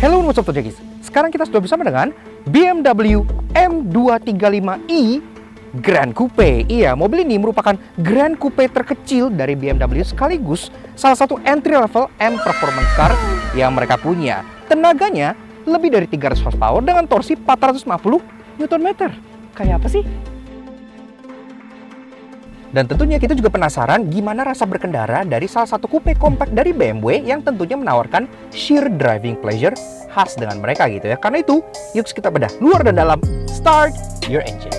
Hello, what's up, Tojekis? Sekarang kita sudah bersama dengan BMW M235i Grand Coupe. Iya, mobil ini merupakan Grand Coupe terkecil dari BMW sekaligus salah satu entry level M performance car yang mereka punya. Tenaganya lebih dari 300 horsepower dengan torsi 450 Nm. Kayak apa sih? Dan tentunya kita juga penasaran gimana rasa berkendara dari salah satu coupe compact dari BMW yang tentunya menawarkan sheer driving pleasure khas dengan mereka gitu ya. Karena itu, yuk kita bedah luar dan dalam. Start your engine.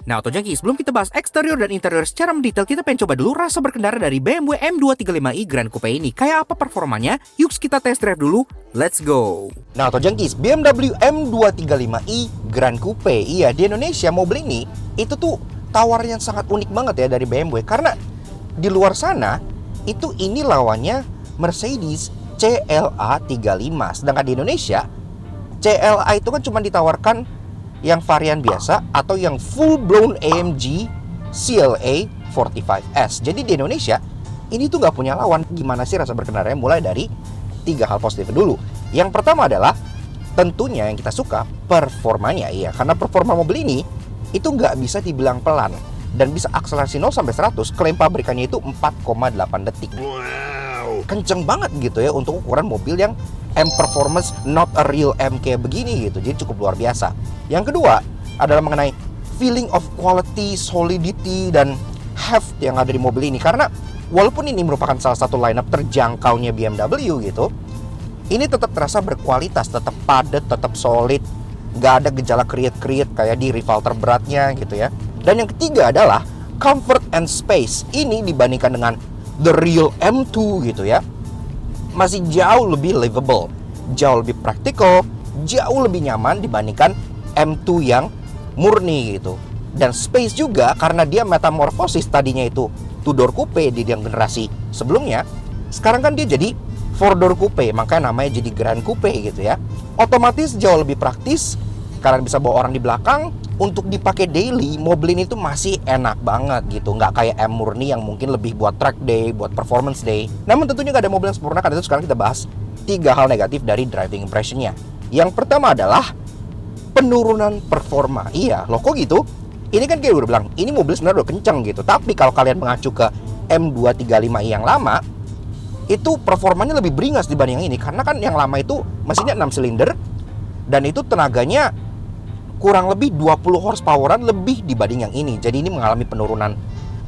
Nah, Otojaki, sebelum kita bahas eksterior dan interior secara mendetail, kita pengen coba dulu rasa berkendara dari BMW M235i Grand Coupe ini. Kayak apa performanya? Yuk kita test drive dulu. Let's go! Nah, Otojaki, BMW M235i Grand Coupe. Iya, di Indonesia mobil ini itu tuh tawaran yang sangat unik banget ya dari BMW. Karena di luar sana, ini lawannya Mercedes CLA 35. Sedangkan di Indonesia, CLA itu kan cuma ditawarkan yang varian biasa atau yang full blown AMG CLA 45S. Jadi di Indonesia ini tuh nggak punya lawan. Gimana sih rasa berkendaranya? Mulai dari 3 hal positif dulu. Yang pertama adalah tentunya yang kita suka performanya. Iya, karena performa mobil ini itu nggak bisa dibilang pelan dan bisa akselerasi 0 sampai 100. Klaim pabrikannya itu 4,8 detik. Wow, kenceng banget gitu ya untuk ukuran mobil yang M performance, not a real M kayak begini gitu. Jadi cukup luar biasa. Yang kedua adalah mengenai feeling of quality, solidity, dan heft yang ada di mobil ini. Karena walaupun ini merupakan salah satu lineup terjangkaunya BMW gitu, ini tetap terasa berkualitas, tetap padat, tetap solid. Nggak ada gejala kriet-kriet kayak di rival terberatnya gitu ya. Dan yang ketiga adalah comfort and space. Ini dibandingkan dengan the real M2 gitu ya, masih jauh lebih livable, jauh lebih praktikal, jauh lebih nyaman dibandingkan M2 yang murni gitu. Dan space juga karena dia metamorfosis, tadinya itu 2-door coupe di yang generasi sebelumnya, sekarang kan dia jadi 4-door coupe, makanya namanya jadi Grand Coupe gitu ya. Otomatis jauh lebih praktis karena bisa bawa orang di belakang. Untuk dipakai daily, mobil ini tuh masih enak banget gitu. Nggak kayak M murni yang mungkin lebih buat track day, buat performance day. Namun tentunya nggak ada mobil yang sempurna. Karena itu sekarang kita bahas 3 hal negatif dari driving impressionnya. Yang pertama adalah penurunan performa. Iya, loh kok gitu? Ini kan kayak udah bilang, ini mobil sebenarnya udah kenceng gitu. Tapi kalau kalian mengacu ke M235i yang lama, itu performanya lebih beringas dibanding yang ini. Karena kan yang lama itu mesinnya 6 silinder, dan itu tenaganya kurang lebih 20 horsepoweran lebih dibanding yang ini. Jadi ini mengalami penurunan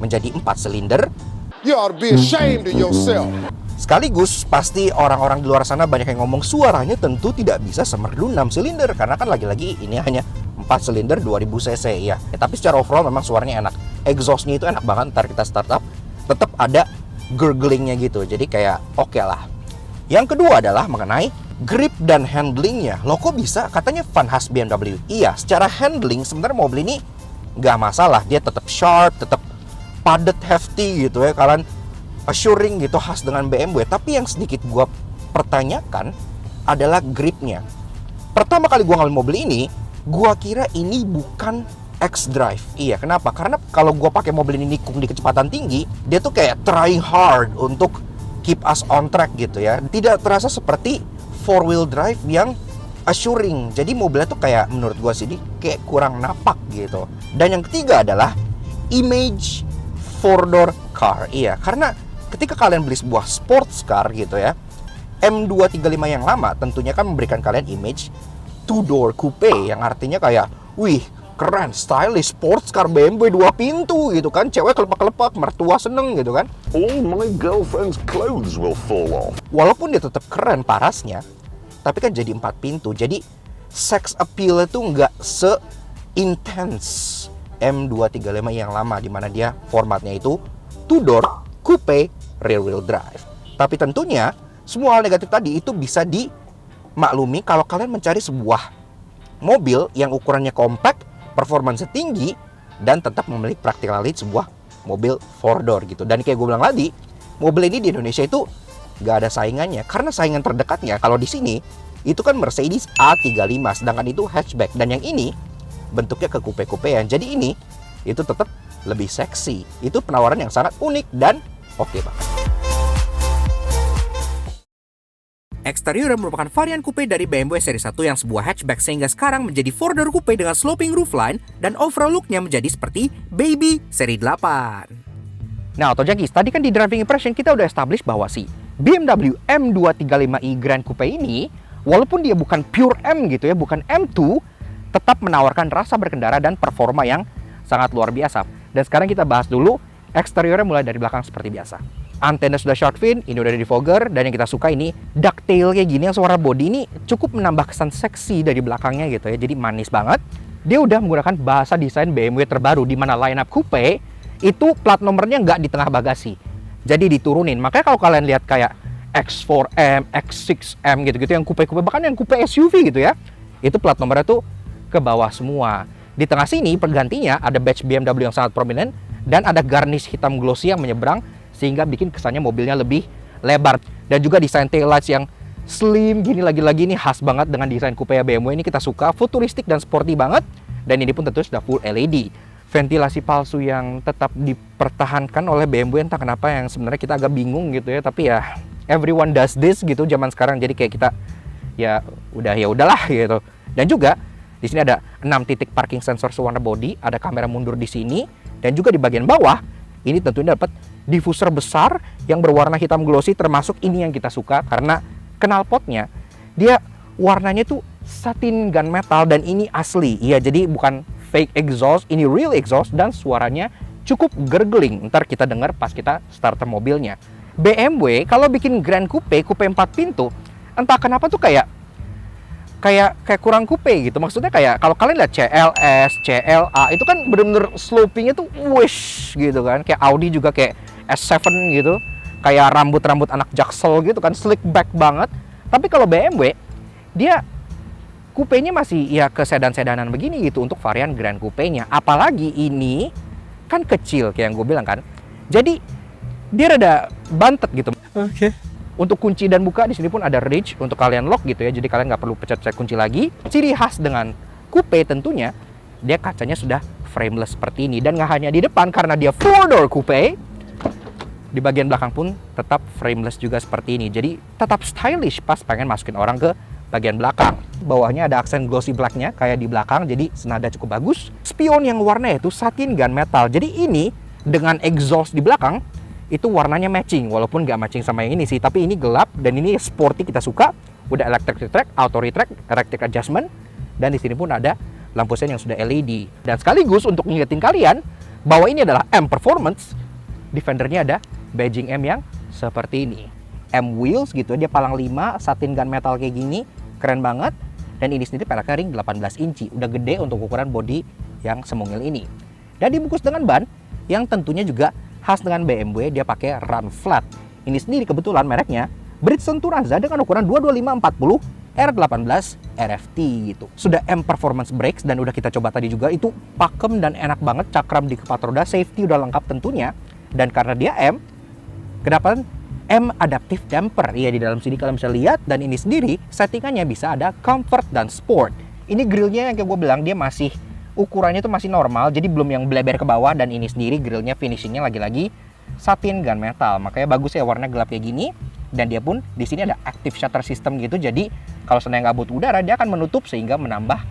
menjadi 4 silinder. You ought to be ashamed of yourself. Sekaligus pasti orang-orang di luar sana banyak yang ngomong suaranya tentu tidak bisa semerdu 6 silinder. Karena kan lagi-lagi ini hanya 4 silinder 2000 cc ya. Tapi secara overall memang suaranya enak. Exhaustnya itu enak banget. Ntar kita start up tetap ada gurglingnya gitu. Jadi kayak oke lah. Yang kedua adalah mengenai grip dan handlingnya. Loh kok bisa? Katanya fun khas BMW. Iya, secara handling sebenarnya mobil ini nggak masalah. Dia tetap sharp, tetap padat, hefty gitu ya. Kalian assuring gitu khas dengan BMW. Tapi yang sedikit gua pertanyakan adalah gripnya. Pertama kali gua ngambil mobil ini, gua kira ini bukan X-Drive. Iya, kenapa? Karena kalau gua pakai mobil ini nikung di kecepatan tinggi, dia tuh kayak trying hard untuk keep us on track gitu ya. Tidak terasa seperti 4-wheel drive yang assuring. Jadi mobilnya tuh kayak menurut gua sih kayak kurang napak gitu. Dan yang ketiga adalah image 4-door car. Iya, karena ketika kalian beli sebuah sports car gitu ya, M235 yang lama tentunya kan memberikan kalian image 2-door coupe yang artinya kayak wih, keren, stylish, sports car BMW 2 pintu gitu kan. Cewek kelepak-kelepak, mertua seneng gitu kan. All my girlfriend's clothes will fall off. Walaupun dia tetap keren parasnya, tapi kan jadi 4 pintu. Jadi sex appeal itu nggak se-intense M235 yang lama, dimana dia formatnya itu 2-door, coupe, rear-wheel drive. Tapi tentunya semua hal negatif tadi itu bisa dimaklumi kalau kalian mencari sebuah mobil yang ukurannya compact, performance tinggi, dan tetap memiliki practicality sebuah mobil 4-door gitu. Dan kayak gue bilang tadi, mobil ini di Indonesia itu gak ada saingannya, karena saingan terdekatnya kalau di sini itu kan Mercedes A35, sedangkan itu hatchback, dan yang ini bentuknya ke coupe-coupean. Jadi ini itu tetap lebih seksi. Itu penawaran yang sangat unik dan oke banget. Eksterior merupakan varian coupe dari BMW seri 1 yang sebuah hatchback, sehingga sekarang menjadi 4-door coupe dengan sloping roofline dan overall looknya menjadi seperti Baby seri 8. Nah, Autojunkies, tadi kan di driving impression kita udah establish bahwa si BMW M235i Grand Coupe ini, walaupun dia bukan pure M gitu ya, bukan M2, tetap menawarkan rasa berkendara dan performa yang sangat luar biasa. Dan sekarang kita bahas dulu eksteriornya mulai dari belakang seperti biasa. Antena sudah shark fin, ini udah defogger, dan yang kita suka ini ducktail kayak gini, yang suara body ini cukup menambah kesan seksi dari belakangnya gitu ya. Jadi manis banget. Dia udah menggunakan bahasa desain BMW terbaru, di mana lineup coupe itu plat nomornya nggak di tengah bagasi, jadi diturunin. Makanya kalau kalian lihat kayak X4M, X6M gitu-gitu, yang coupe-coupe, bahkan yang coupe SUV gitu ya, itu plat nomornya tuh ke bawah semua. Di tengah sini pergantinya ada badge BMW yang sangat prominent, dan ada garnish hitam glossy yang menyeberang, sehingga bikin kesannya mobilnya lebih lebar. Dan juga desain taillights yang slim gini, lagi-lagi ini khas banget dengan desain coupe BMW ini, kita suka, futuristik dan sporty banget. Dan ini pun tentu sudah full LED. Ventilasi palsu yang tetap dipertahankan oleh BMW, entah kenapa, yang sebenarnya kita agak bingung gitu ya, tapi ya everyone does this gitu zaman sekarang. Jadi kayak kita ya udahlah gitu. Dan juga di sini ada 6 titik parking sensor sewarna body, ada kamera mundur di sini, dan juga di bagian bawah ini tentunya dapat diffuser besar yang berwarna hitam glossy, termasuk ini yang kita suka karena knalpotnya dia warnanya tuh satin gunmetal, dan ini asli. Iya, jadi bukan fake exhaust, ini real exhaust, dan suaranya cukup gurgling. Ntar kita dengar pas kita starter mobilnya. BMW kalau bikin Grand Coupe 4 pintu, entah kenapa tuh kayak kurang coupe gitu. Maksudnya kayak kalau kalian lihat CLS, CLA itu kan bener-bener slopingnya tuh wish gitu kan. Kayak Audi juga kayak S7 gitu, kayak rambut-rambut anak jaksel gitu kan, slick back banget. Tapi kalau BMW dia coupenya masih ya ke sedan-sedanan begini gitu untuk varian Grand Coupe-nya. Apalagi ini kan kecil kayak yang gue bilang kan. Jadi dia rada bantet gitu. Oke. Untuk kunci dan buka di sini pun ada reach untuk kalian lock gitu ya. Jadi kalian nggak perlu pencet-pencet kunci lagi. Ciri khas dengan coupe tentunya dia kacanya sudah frameless seperti ini, dan nggak hanya di depan karena dia 4-door coupe. Di bagian belakang pun tetap frameless juga seperti ini. Jadi tetap stylish pas pengen masukin orang ke bagian belakang. Bawahnya ada aksen glossy blacknya kayak di belakang, jadi senada cukup bagus. Spion yang warnanya itu satin gunmetal. Jadi ini dengan exhaust di belakang itu warnanya matching, walaupun nggak matching sama yang ini sih, tapi ini gelap dan ini sporty, kita suka. Udah electric retract, auto retract, electric adjustment, dan di sini pun ada lampu sen yang sudah LED. Dan sekaligus untuk ngingetin kalian bahwa ini adalah M Performance, di fendernya ada badging M yang seperti ini. M wheels gitu, dia palang 5, satin gunmetal kayak gini, keren banget. Dan ini sendiri peleknya ring 18 inci, udah gede untuk ukuran bodi yang semungil ini. Dan dibungkus dengan ban yang tentunya juga khas dengan BMW, dia pakai run flat. Ini sendiri kebetulan mereknya Bridgestone Turanza dengan ukuran 225/40 R18 RFT gitu. Sudah M Performance Brakes, dan udah kita coba tadi juga, itu pakem dan enak banget. Cakram di keempat roda, safety udah lengkap tentunya. Dan karena dia M, kenapa M Adaptive Damper? Iya, di dalam sini kalian bisa lihat, dan ini sendiri settingannya bisa ada comfort dan sport. Ini grillnya yang kayak gue bilang, dia masih ukurannya tuh masih normal, jadi belum yang bleber ke bawah. Dan ini sendiri grillnya finishingnya lagi-lagi satin gunmetal, makanya bagus ya warna gelap kayak gini. Dan dia pun di sini ada active shutter system gitu, jadi kalau seandainya nggak butuh udara dia akan menutup sehingga menambah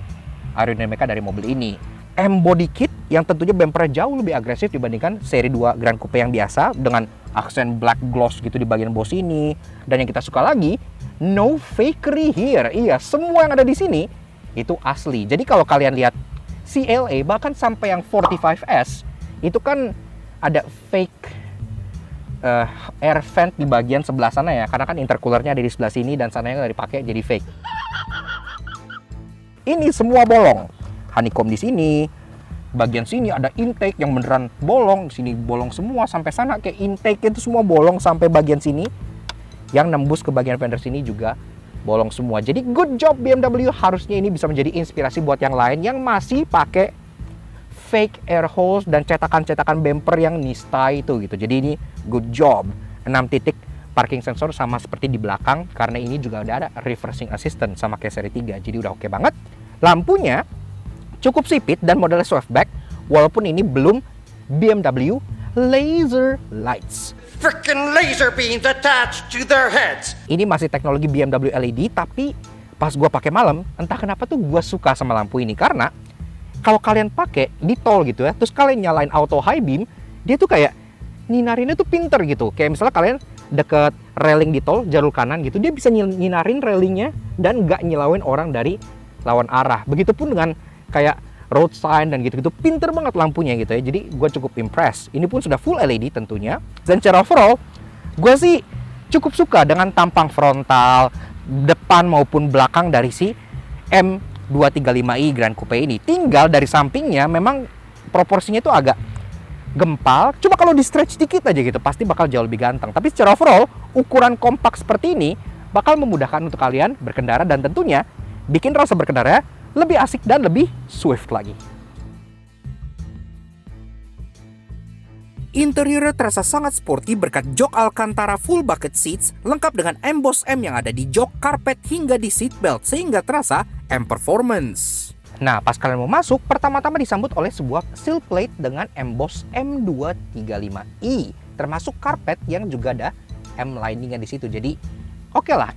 aerodinamika dari mobil ini. M body kit yang tentunya bumpernya jauh lebih agresif dibandingkan seri 2 Grand Coupe yang biasa, dengan aksen black gloss gitu di bagian bos ini. Dan yang kita suka lagi, no fakery here. Iya, semua yang ada di sini itu asli. Jadi kalau kalian lihat CLA bahkan sampai yang 45S itu kan ada fake air vent di bagian sebelah sana ya, karena kan intercoolernya ada di sebelah sini dan sananya nggak dipakai, jadi fake. Ini semua bolong. Honeycomb di sini, bagian sini ada intake yang beneran bolong, di sini bolong semua sampai sana, kayak intake itu semua bolong sampai bagian sini. Yang nembus ke bagian fender sini juga bolong semua. Jadi good job BMW, harusnya ini bisa menjadi inspirasi buat yang lain yang masih pakai fake air holes dan cetakan-cetakan bumper yang nista itu gitu. Jadi ini good job. 6 titik parking sensor sama seperti di belakang, karena ini juga udah ada reversing assistant sama kayak seri 3. Jadi udah oke banget. Lampunya cukup sipit dan modelnya swiftback, walaupun ini belum BMW laser lights. Frickin' laser beams attached to their heads. Ini masih teknologi BMW LED, tapi pas gua pakai malam, entah kenapa tuh gua suka sama lampu ini, karena kalau kalian pakai di tol gitu ya, terus kalian nyalain auto high beam, dia tuh kayak nyinarinnya tuh pinter gitu. Kayak misalnya kalian deket railing di tol jalur kanan gitu, dia bisa nyinarin railingnya dan nggak nyilauin orang dari lawan arah. Begitupun dengan kayak road sign dan gitu-gitu, pinter banget lampunya gitu ya. Jadi gue cukup impress. Ini pun sudah full LED tentunya. Dan secara overall, gue sih cukup suka dengan tampang frontal, depan maupun belakang dari si M235i Grand Coupe ini. Tinggal dari sampingnya memang proporsinya itu agak gempal. Cuma kalau di stretch dikit aja gitu, pasti bakal jauh lebih ganteng. Tapi secara overall, ukuran kompak seperti ini bakal memudahkan untuk kalian berkendara dan tentunya bikin rasa berkendara lebih asik dan lebih swift lagi. Interiornya terasa sangat sporty berkat jok Alcantara full bucket seats lengkap dengan emboss M yang ada di jok, karpet hingga di seat belt sehingga terasa M performance. Nah, pas kalian mau masuk, pertama-tama disambut oleh sebuah sill plate dengan emboss M235i, termasuk karpet yang juga ada M liningnya di situ. Jadi, oke lah.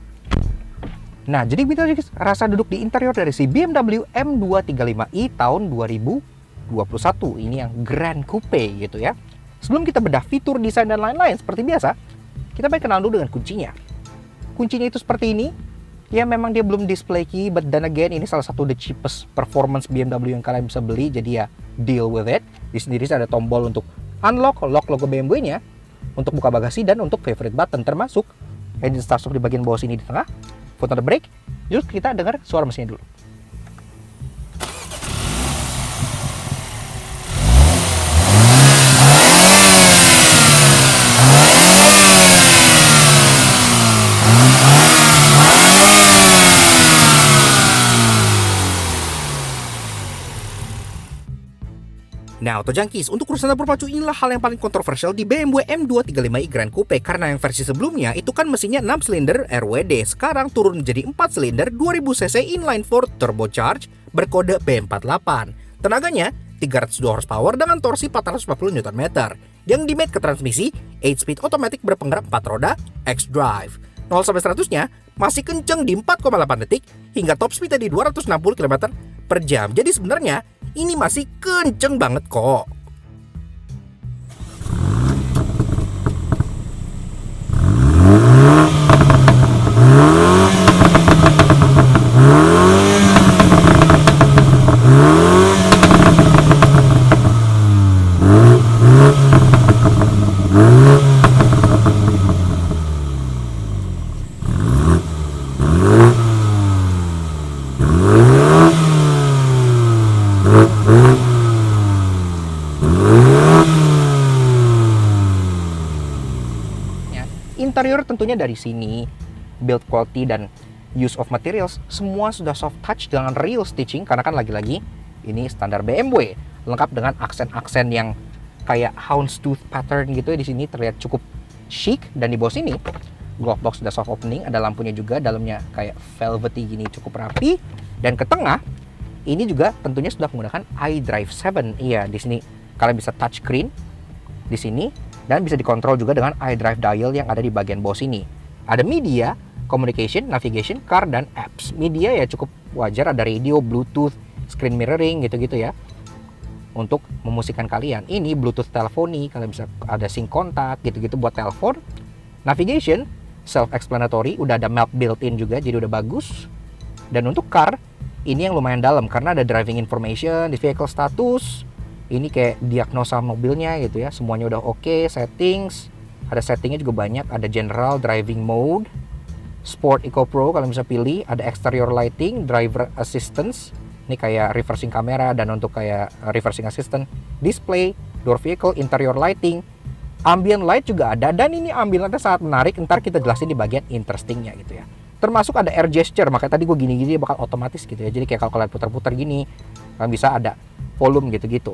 Nah, jadi gitu guys, rasa duduk di interior dari si BMW M235i tahun 2021. Ini yang Grand Coupe gitu ya. Sebelum kita bedah fitur, desain, dan lain-lain seperti biasa, kita pengen kenal dulu dengan kuncinya. Kuncinya itu seperti ini. Ya memang dia belum display key, but then again ini salah satu the cheapest performance BMW yang kalian bisa beli. Jadi ya deal with it. Di sendiri ada tombol untuk unlock, lock logo BMW-nya, untuk buka bagasi, dan untuk favorite button termasuk engine start stop di bagian bawah sini di tengah. Foot on the brake. Yuk kita dengar suara mesinnya dulu. Nah, Auto Junkies, untuk urusan dapur pacu inilah hal yang paling kontroversial di BMW M235i Grand Coupe, karena yang versi sebelumnya itu kan mesinnya 6 silinder RWD, sekarang turun menjadi 4 silinder 2000cc inline 4 turbocharged berkode B48. Tenaganya 302 horsepower dengan torsi 440 Nm, yang dimate ke transmisi 8-speed otomatis berpenggerak 4 roda X-Drive. 0-100-nya masih kenceng di 4,8 detik hingga top speednya di 260 km per jam. Jadi sebenarnya ini masih kenceng banget kok. Interior tentunya dari sini, build quality dan use of materials semua sudah soft touch dengan real stitching, karena kan lagi-lagi ini standar BMW, lengkap dengan aksen-aksen yang kayak houndstooth pattern gitu ya. Di sini terlihat cukup chic, dan di bawah sini glove box sudah soft opening, ada lampunya juga, dalamnya kayak velvety gini, cukup rapi. Dan ke tengah ini juga tentunya sudah menggunakan iDrive 7. Iya, di sini kalian bisa touch screen di sini, dan bisa dikontrol juga dengan iDrive dial yang ada di bagian bawah sini. Ada media, communication, navigation, car, dan apps. Media ya cukup wajar, ada radio, Bluetooth, screen mirroring gitu-gitu ya, untuk memusikkan kalian. Ini Bluetooth teleponi, kalian bisa ada sync kontak gitu-gitu buat telepon. Navigation, self-explanatory, udah ada map built-in juga, jadi udah bagus. Dan untuk car, ini yang lumayan dalam karena ada driving information, di vehicle status, ini kayak diagnosa mobilnya gitu ya, semuanya udah oke. Settings, ada settingnya juga banyak, ada general, driving mode, Sport Eco Pro kalian bisa pilih, ada exterior lighting, driver assistance, ini kayak reversing kamera dan untuk kayak reversing assistant, display, door vehicle, interior lighting, ambient light juga ada, dan ini ambient lightnya sangat menarik, ntar kita jelasin di bagian interestingnya gitu ya. Termasuk ada air gesture, makanya tadi gue gini-gini bakal otomatis gitu ya, jadi kayak kalau kalian putar-putar gini, kalian bisa ada volume gitu-gitu.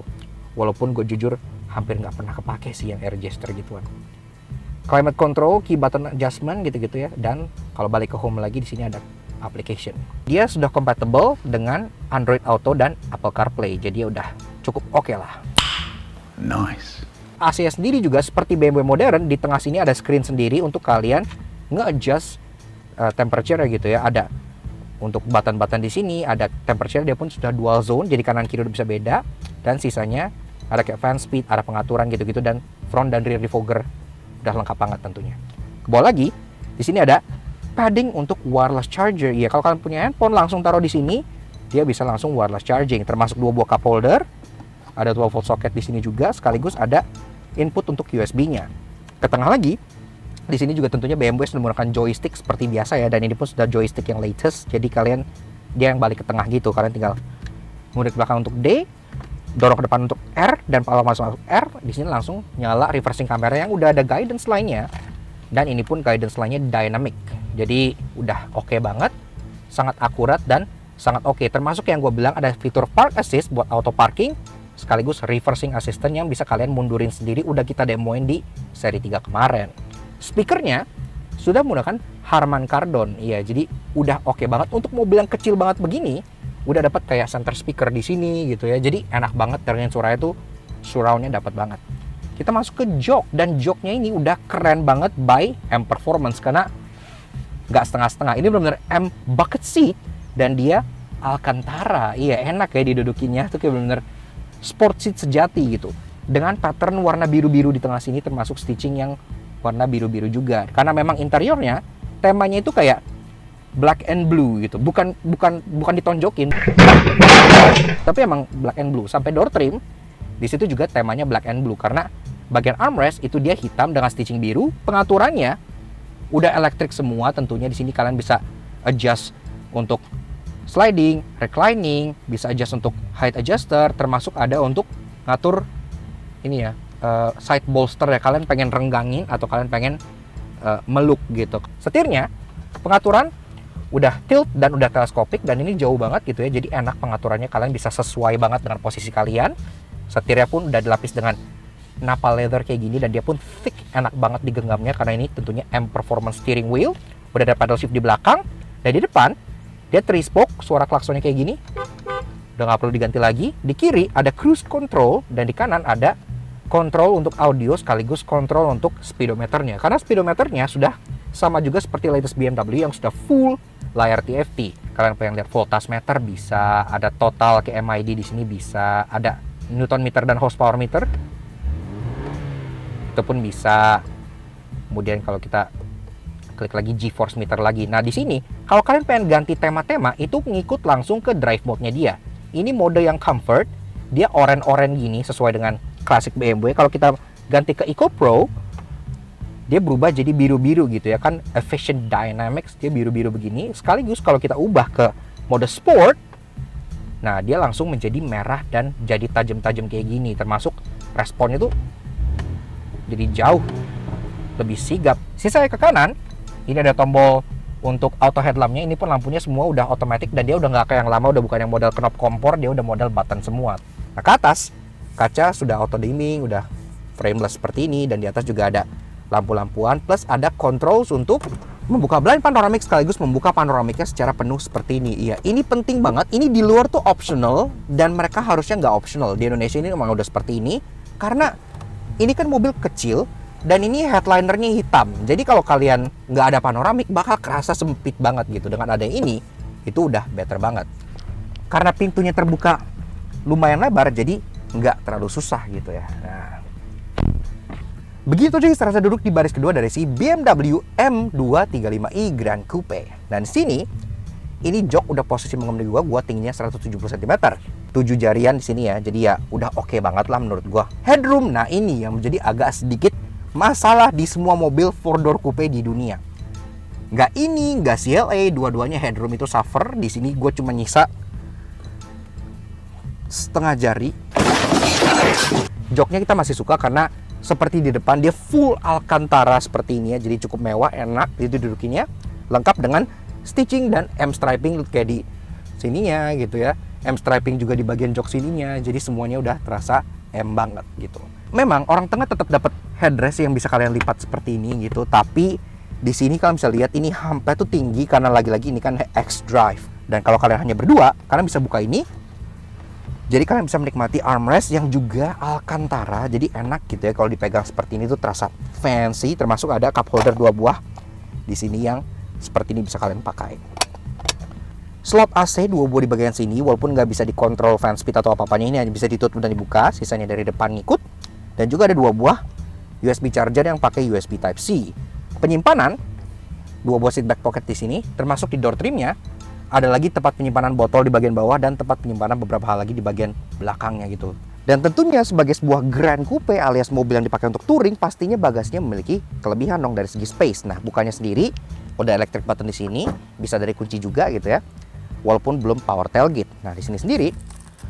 Walaupun gue jujur hampir nggak pernah kepake sih yang air gesture gituan. Climate control, key button adjustment gitu-gitu ya. Dan kalau balik ke home lagi di sini ada application. Dia sudah compatible dengan Android Auto dan Apple CarPlay. Jadi udah cukup oke lah. Nice. AC sendiri juga seperti BMW modern, di tengah sini ada screen sendiri untuk kalian nge-adjust temperature gitu ya. Ada untuk button-button di sini, ada temperature, dia pun sudah dual zone, jadi kanan kiri udah bisa beda. Dan sisanya ada kayak fan speed, ada pengaturan gitu-gitu, dan front dan rear defogger udah lengkap banget tentunya. Ke bawah lagi, di sini ada padding untuk wireless charger. Ya, kalau kalian punya handphone langsung taruh di sini, dia bisa langsung wireless charging. Termasuk 2 buah cup holder, ada 12 volt socket di sini juga, sekaligus ada input untuk USB-nya. Ke tengah lagi, di sini juga tentunya BMW sudah menggunakan joystick seperti biasa ya, dan ini pun sudah joystick yang latest. Jadi kalian dia yang balik ke tengah gitu, kalian tinggal mundur ke belakang untuk D, dorong ke depan untuk R, dan kalau masuk R, di sini langsung nyala reversing kamera yang udah ada guidance lainnya. Dan ini pun guidance lainnya dynamic. Jadi udah oke banget, sangat akurat dan sangat oke. Termasuk yang gue bilang ada fitur park assist buat auto parking, sekaligus reversing assistant yang bisa kalian mundurin sendiri, udah kita demoin di seri 3 kemarin. Speakernya sudah menggunakan Harman Kardon. Iya, jadi udah oke banget. Untuk mobil yang kecil banget begini, udah dapat kayak center speaker di sini gitu ya. Jadi enak banget, dengerin suaranya tuh surroundnya dapat banget. Kita masuk ke jok, dan joknya ini udah keren banget by M Performance karena nggak setengah-setengah. Ini benar-benar M bucket seat dan dia Alcantara. Iya, enak ya didudukinnya tuh, kayak benar-benar sport seat sejati gitu. Dengan pattern warna biru-biru di tengah sini, termasuk stitching yang warna biru-biru juga. Karena memang interiornya temanya itu kayak black and blue gitu, bukan ditonjokin, tapi emang black and blue. Sampai door trim di situ juga temanya black and blue, karena bagian armrest itu dia hitam dengan stitching biru. Pengaturannya udah elektrik semua tentunya. Di sini kalian bisa adjust untuk sliding, reclining, bisa adjust untuk height adjuster, termasuk ada untuk ngatur ini ya, side bolster ya, kalian pengen renggangin atau kalian pengen meluk gitu. Setirnya pengaturan udah tilt dan udah teleskopik, dan ini jauh banget gitu ya, jadi enak pengaturannya, kalian bisa sesuai banget dengan posisi kalian. Setirnya pun udah dilapis dengan nappa leather kayak gini, dan dia pun thick, enak banget digenggamnya karena ini tentunya M Performance steering wheel. Udah ada paddle shift di belakang, dan di depan dia 3-spoke, suara klaksonnya kayak gini udah nggak perlu diganti lagi. Di kiri ada cruise control, dan di kanan ada kontrol untuk audio sekaligus kontrol untuk speedometernya, karena speedometernya sudah sama juga seperti latest BMW yang sudah full layar TFT. Kalian pengen lihat voltage meter bisa, ada total ke MID di sini bisa, ada Newton meter dan horsepower meter itu pun bisa. Kemudian kalau kita klik lagi GeForce meter lagi. Nah di sini kalau kalian pengen ganti tema-tema itu ngikut langsung ke drive mode-nya dia. Ini mode yang comfort, dia orange gini sesuai dengan klasik BMW. Kalau kita ganti ke Eco Pro, dia berubah jadi biru-biru gitu ya kan, efficient dynamics, dia biru-biru begini. Sekaligus kalau kita ubah ke mode sport, nah dia langsung menjadi merah dan jadi tajam-tajam kayak gini. Termasuk responnya tuh jadi jauh lebih sigap. Sisa ke kanan, ini ada tombol untuk auto headlampnya. Ini pun lampunya semua udah otomatis, dan dia udah nggak kayak yang lama, udah bukan yang model knob kompor, dia udah model button semua. Nah ke atas, kaca sudah auto dimming, udah frameless seperti ini, dan di atas juga ada lampu-lampuan, plus ada controls untuk membuka blind panoramik sekaligus membuka panoramiknya secara penuh seperti ini. Iya, ini penting banget. Ini di luar tuh optional, dan mereka harusnya nggak optional. Di Indonesia ini memang udah seperti ini, karena ini kan mobil kecil, dan ini headlinernya hitam. Jadi kalau kalian nggak ada panoramik, bakal kerasa sempit banget gitu. Dengan ada ini, itu udah better banget. Karena pintunya terbuka lumayan lebar, jadi nggak terlalu susah gitu ya. Nah, begitu aja rasa duduk di baris kedua dari si BMW M235i Grand Coupe. Dan sini, ini jok udah posisi mengemudi gua tingginya 170 cm. 7 jarian di sini ya, jadi ya udah oke banget lah menurut gua. Headroom, nah ini yang menjadi agak sedikit masalah di semua mobil 4-door coupe di dunia. Nggak ini, nggak CLA, dua-duanya headroom itu suffer. Di sini gue cuma nyisa setengah jari. Joknya kita masih suka karena seperti di depan dia full Alcantara seperti ini ya. Jadi cukup mewah, enak itu dudukinnya. Lengkap dengan stitching dan M-striping kayak di sininya gitu ya. M-striping juga di bagian jok sininya. Jadi semuanya udah terasa M banget gitu. Memang orang tengah tetap dapat headrest yang bisa kalian lipat seperti ini gitu. Tapi di sini kalian bisa lihat ini hampnya tuh tinggi karena lagi-lagi ini kan X-Drive. Dan kalau kalian hanya berdua, kalian bisa buka ini. Jadi kalian bisa menikmati armrest yang juga Alcantara, jadi enak gitu ya kalau dipegang seperti ini tuh terasa fancy. Termasuk ada cup holder 2 buah di sini yang seperti ini bisa kalian pakai. Slot AC 2 buah di bagian sini, walaupun nggak bisa dikontrol fan speed atau apa-apanya, ini hanya bisa ditutup dan dibuka. Sisanya dari depan ngikut. Dan juga ada 2 buah USB charger yang pakai USB Type C. Penyimpanan 2 buah seat back pocket di sini, termasuk di door trimnya. Ada lagi tempat penyimpanan botol di bagian bawah dan tempat penyimpanan beberapa hal lagi di bagian belakangnya gitu. Dan tentunya sebagai sebuah Grand Coupe alias mobil yang dipakai untuk touring, pastinya bagasinya memiliki kelebihan dong dari segi space. Nah, bukannya sendiri, udah electric button di sini, bisa dari kunci juga gitu ya. Walaupun belum power tailgate. Nah, di sini sendiri,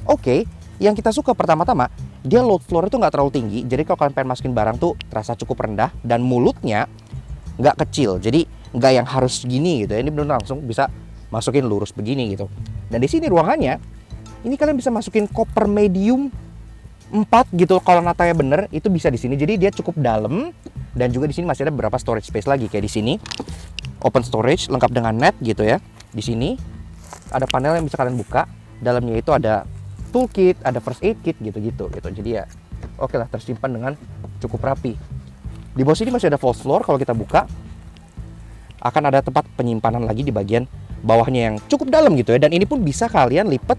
oke, yang kita suka pertama-tama, dia load floor itu nggak terlalu tinggi. Jadi kalau kalian pengen masukin barang tuh terasa cukup rendah dan mulutnya nggak kecil. Jadi nggak yang harus gini gitu ya. Ini benar langsung bisa masukin lurus begini gitu. Dan di sini ruangannya, ini kalian bisa masukin koper medium 4 gitu kalau natanya bener, itu bisa di sini. Jadi dia cukup dalam dan juga di sini masih ada beberapa storage space lagi kayak di sini. Open storage lengkap dengan net gitu ya. Di sini ada panel yang bisa kalian buka. Dalamnya itu ada toolkit, ada first aid kit gitu-gitu gitu. Jadi ya oke lah, tersimpan dengan cukup rapi. Di bawah sini masih ada false floor. Kalau kita buka akan ada tempat penyimpanan lagi di bagian bawahnya yang cukup dalam gitu ya. Dan ini pun bisa kalian lipat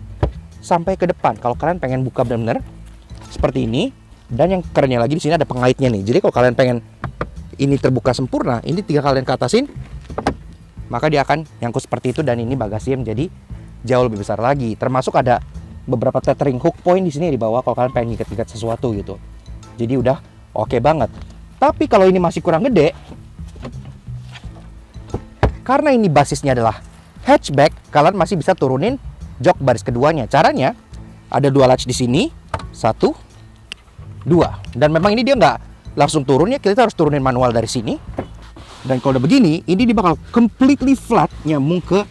sampai ke depan kalau kalian pengen buka benar-benar seperti ini. Dan yang kerennya lagi di sini ada pengaitnya nih. Jadi kalau kalian pengen ini terbuka sempurna, ini tinggal kalian ke atasin, maka dia akan nyangkut seperti itu. Dan ini bagasinya menjadi jauh lebih besar lagi. Termasuk ada beberapa tethering hook point di sini di bawah kalau kalian pengen ngikat-ngikat sesuatu gitu. Jadi udah oke banget. Tapi kalau ini masih kurang gede, karena ini basisnya adalah hatchback, kalian masih bisa turunin jok baris keduanya. Caranya ada 2 latch di sini, 1, 2. Dan memang ini dia nggak langsung turun ya, kita harus turunin manual dari sini. Dan kalau udah begini, ini dia bakal completely flat nyambung ke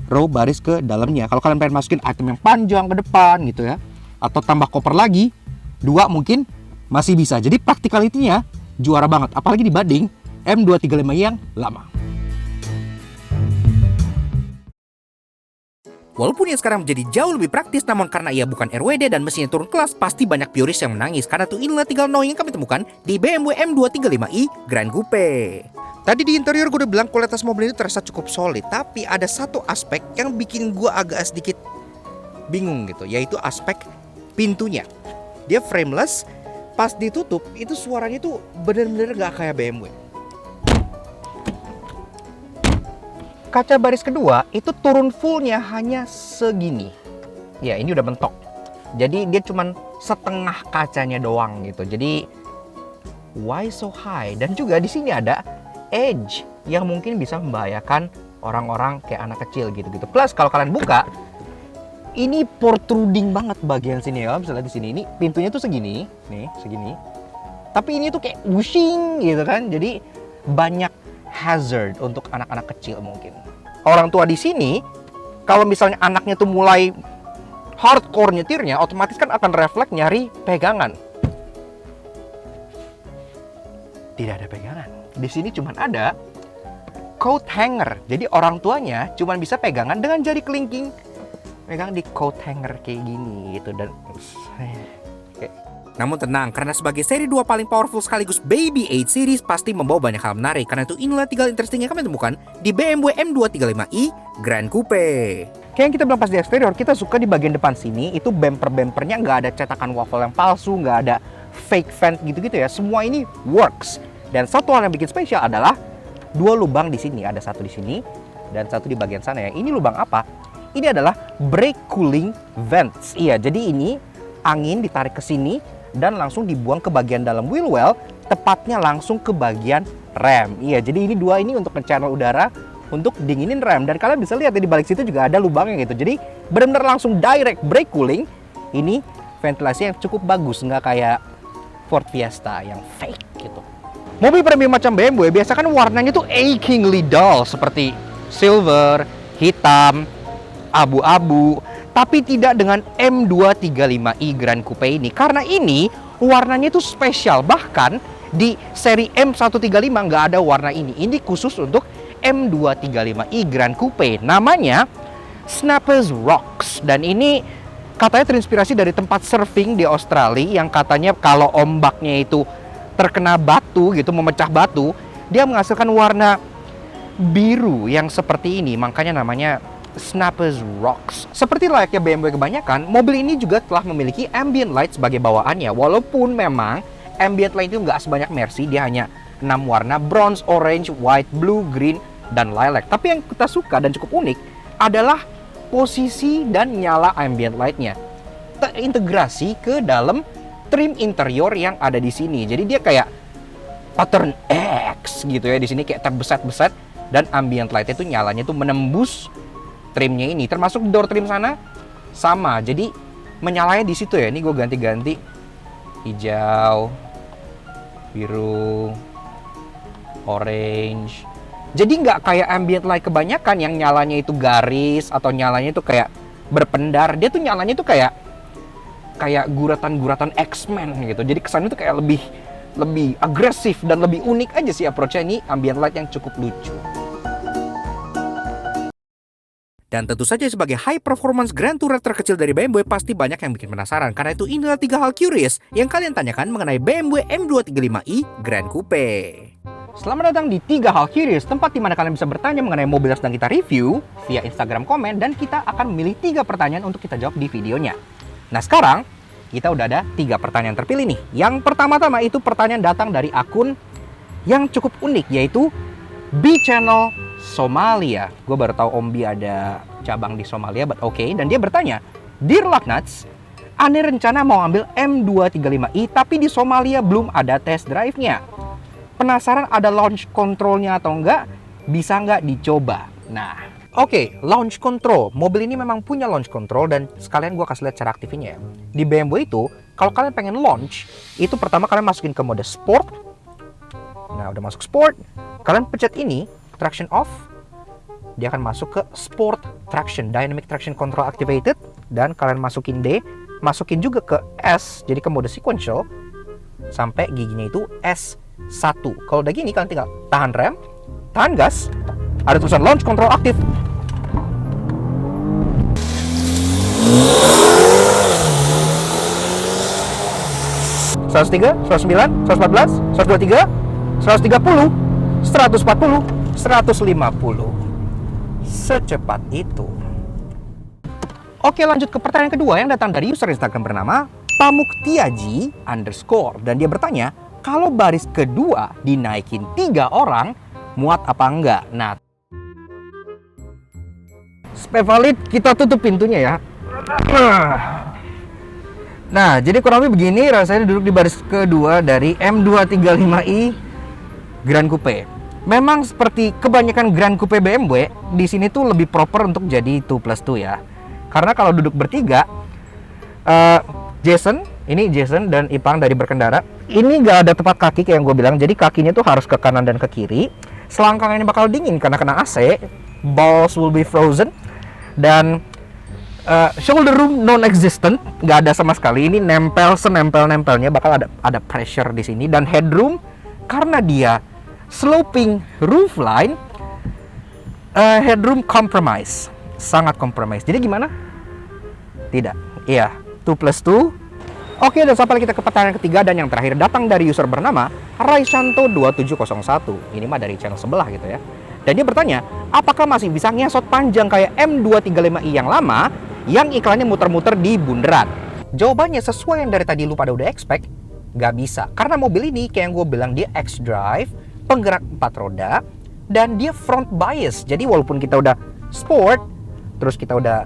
row baris ke dalamnya. Kalau kalian pengen masukin item yang panjang ke depan gitu ya, atau tambah koper lagi, 2 mungkin masih bisa. Jadi practicality-nya juara banget, apalagi dibanding M235i yang lama. Walaupun yang sekarang menjadi jauh lebih praktis, namun karena ia bukan RWD dan mesinnya turun kelas, pasti banyak purist yang menangis karena tuh inilah 3 knowing yang kami temukan di BMW M235i Grand Coupe. Tadi di interior gue udah bilang kualitas mobil ini terasa cukup solid, tapi ada satu aspek yang bikin gue agak sedikit bingung gitu, yaitu aspek pintunya. Dia frameless, pas ditutup itu suaranya tuh bener-bener gak kayak BMW. Kaca baris kedua itu turun fullnya hanya segini. Ya ini udah mentok. Jadi dia cuman setengah kacanya doang gitu. Jadi why so high? Dan juga di sini ada edge yang mungkin bisa membahayakan orang-orang kayak anak kecil gitu-gitu. Plus kalau kalian buka, ini protruding banget bagian sini ya. Misalnya di sini ini pintunya tuh segini, nih segini. Tapi ini tuh kayak whooshing gitu kan. Jadi banyak hazard untuk anak-anak kecil mungkin. Orang tua di sini, kalau misalnya anaknya tuh mulai hardcore nyetirnya, otomatis kan akan refleks nyari pegangan. Tidak ada pegangan. Di sini cuma ada coat hanger. Jadi orang tuanya cuma bisa pegangan dengan jari kelingking. Pegang di coat hanger kayak gini gitu. Dan Namun tenang, karena sebagai seri 2 paling powerful sekaligus Baby 8 series pasti membawa banyak hal menarik. Karena itu inilah 3 hal interesting yang kami temukan di BMW M235i Grand Coupe. kayak yang kita bilang pas di eksterior, kita suka di bagian depan sini itu bumper-bumpernya nggak ada cetakan waffle yang palsu, nggak ada fake vent gitu-gitu ya. Semua ini works. Dan satu hal yang bikin spesial adalah 2 lubang di sini. Ada 1 di sini dan 1 di bagian sana ya. Ini lubang apa? Ini adalah brake cooling vents. Iya, jadi ini angin ditarik ke sini dan langsung dibuang ke bagian dalam wheel well, tepatnya langsung ke bagian rem. Iya, jadi ini 2 ini untuk channel udara untuk dinginin rem. Dan kalian bisa lihat ya, di balik situ juga ada lubangnya gitu. Jadi benar-benar langsung direct brake cooling. Ini ventilasi yang cukup bagus, nggak kayak Ford Fiesta yang fake gitu. Mobil premium macam BMW biasa kan warnanya tuh achingly dull, seperti silver, hitam, abu-abu. Tapi tidak dengan M235i Grand Coupe ini, karena ini warnanya itu spesial. Bahkan di seri M135 nggak ada warna ini. Ini khusus untuk M235i Grand Coupe. Namanya Snappers Rocks. Dan ini katanya terinspirasi dari tempat surfing di Australia, yang katanya kalau ombaknya itu terkena batu gitu, memecah batu, dia menghasilkan warna biru yang seperti ini. Makanya namanya Snappers Rocks. Seperti layaknya BMW kebanyakan, mobil ini juga telah memiliki ambient light sebagai bawaannya. Walaupun memang ambient light itu nggak sebanyak Mercy, dia hanya 6 warna: bronze, orange, white, blue, green, dan lilac. Tapi yang kita suka dan cukup unik adalah posisi dan nyala ambient lightnya terintegrasi ke dalam trim interior yang ada di sini. Jadi dia kayak pattern X gitu ya, di sini kayak terbeset-beset, dan ambient light itu nyalanya tuh menembus trimnya ini. Termasuk door trim sana sama, jadi menyalanya di situ ya. Ini gue ganti-ganti hijau, biru, orange. Jadi nggak kayak ambient light kebanyakan yang nyalanya itu garis atau nyalanya itu kayak berpendar. Dia tuh nyalanya tuh kayak guratan-guratan X-Men gitu. Jadi kesannya tuh kayak lebih agresif dan lebih unik aja sih approach-nya. Ini ambient light yang cukup lucu. Dan tentu saja sebagai high performance Grand Tourer terkecil dari BMW, pasti banyak yang bikin penasaran. Karena itu inilah 3 hal curious yang kalian tanyakan mengenai BMW M235i Grand Coupe. Selamat datang di 3 hal curious, tempat di mana kalian bisa bertanya mengenai mobil yang sedang kita review via Instagram komen, dan kita akan memilih 3 pertanyaan untuk kita jawab di videonya. Nah sekarang kita udah ada 3 pertanyaan terpilih nih. Yang pertama-tama itu pertanyaan datang dari akun yang cukup unik, yaitu B-Channel Somalia. Gue baru tahu Om B ada cabang di Somalia, but okay. Dan dia bertanya, Dear Lucknuts, Ane rencana mau ambil M235i, tapi di Somalia belum ada test drive-nya. Penasaran ada launch control-nya atau enggak? Bisa nggak dicoba? Nah, oke, launch control. Mobil ini memang punya launch control, dan sekalian gue kasih lihat cara aktifnya ya. Di BMW itu, kalau kalian pengen launch, itu pertama kalian masukin ke mode sport. Nah, udah masuk sport, kalian pencet ini, traction off, dia akan masuk ke sport traction, dynamic traction control activated, dan kalian masukin D, masukin juga ke S, jadi ke mode sequential, sampai giginya itu S1. Kalau udah gini, kalian tinggal tahan rem, tahan gas, ada tulisan launch control aktif. ...103, 109, 114, 123, 130, 140, 150. Secepat itu. Oke, lanjut ke pertanyaan kedua yang datang dari user Instagram bernama Pamuktiaji_, dan dia bertanya, kalau baris kedua dinaikin 3 orang, muat apa enggak? Nah, spare valid, kita tutup pintunya ya. Nah, jadi kurang lebih begini rasanya duduk di baris kedua dari M235i Grand Coupe. Memang seperti kebanyakan Grand Coupe BMW, di sini tuh lebih proper untuk jadi 2+2 ya. Karena kalau duduk bertiga, Jason dan Ipang dari berkendara, ini nggak ada tempat kaki kayak yang gue bilang. Jadi kakinya tuh harus ke kanan dan ke kiri. Selangkangannya bakal dingin karena kena AC. Balls will be frozen. Dan shoulder room non-existent, nggak ada sama sekali. Ini senempel-nempelnya, bakal ada pressure di sini. Dan headroom, karena dia sloping roofline, headroom compromise, sangat compromise. Jadi gimana? Tidak, iya, 2+2. Oke, dan sampai kita ke pertanyaan ketiga dan yang terakhir, datang dari user bernama Raishanto2701. Ini mah dari channel sebelah gitu ya. Dan dia bertanya, apakah masih bisa ngesot panjang kayak M235i yang lama, yang iklannya muter-muter di bundaran? Jawabannya sesuai yang dari tadi lu pada udah expect, nggak bisa. Karena mobil ini kayak yang gue bilang, dia X-Drive, penggerak 4 roda, dan dia front bias. Jadi walaupun kita udah sport, terus kita udah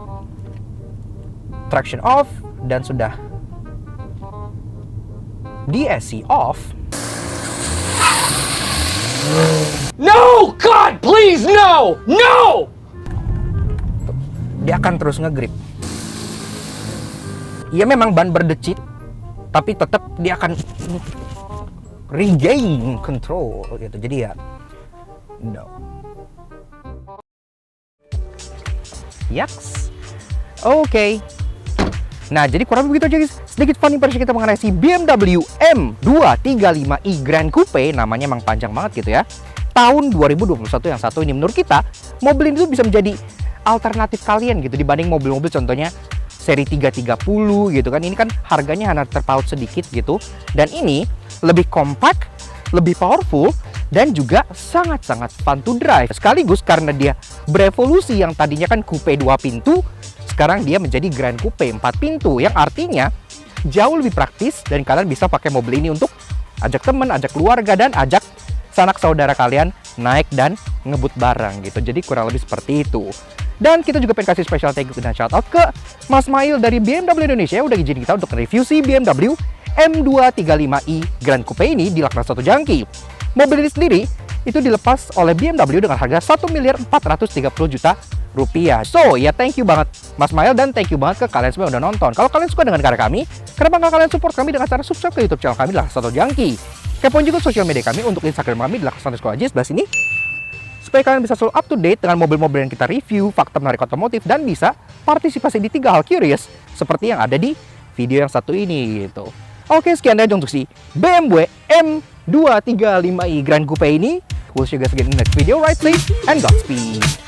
traction off, dan sudah DSC off, No! God, please, no! No! Dia akan terus ngegrip. Iya memang ban berdecit, tapi tetap dia akan regain control gitu. Jadi ya, no. Yaks. Oke. Nah, jadi kurang begitu aja guys. Sedikit fun impression kita mengenai si BMW M235i Grand Coupe. Namanya emang panjang banget gitu ya. Tahun 2021 yang satu ini. Menurut kita, mobil ini tuh bisa menjadi alternatif kalian gitu dibanding mobil-mobil contohnya seri 330 gitu kan. Ini kan harganya hanya terpaut sedikit gitu. Dan ini lebih kompak, lebih powerful, dan juga sangat-sangat fun to drive. Sekaligus karena dia berevolusi, yang tadinya kan coupe 2 pintu, sekarang dia menjadi Grand Coupe 4 pintu, yang artinya jauh lebih praktis dan kalian bisa pakai mobil ini untuk ajak teman, ajak keluarga, dan ajak sanak saudara kalian naik dan ngebut bareng gitu. Jadi kurang lebih seperti itu. Dan kita juga pengen kasih special thank you dan shout out ke Mas Mail dari BMW Indonesia yang udah izin kita untuk review si BMW M235i Grand Coupe ini di Laksa Satu Jangki. Mobil ini sendiri itu dilepas oleh BMW dengan harga 1.430.000.000 rupiah. So ya, thank you banget Mas Mail, dan thank you banget ke kalian semua yang udah nonton. Kalau kalian suka dengan karya kami, kenapa nggak kalian support kami dengan cara subscribe ke YouTube channel kami di Laksa Satu Jangki? Kepoin juga sosial media kami untuk Instagram kami di Laksa_aja sebelah sini, supaya kalian bisa selalu up to date dengan mobil-mobil yang kita review, fakta menarik otomotif, dan bisa partisipasi di 3 hal curious seperti yang ada di video yang satu ini gitu. Oke, sekian aja untuk si BMW M235i Grand Coupe ini. We'll see you guys again in the next video. Ride safe and Godspeed.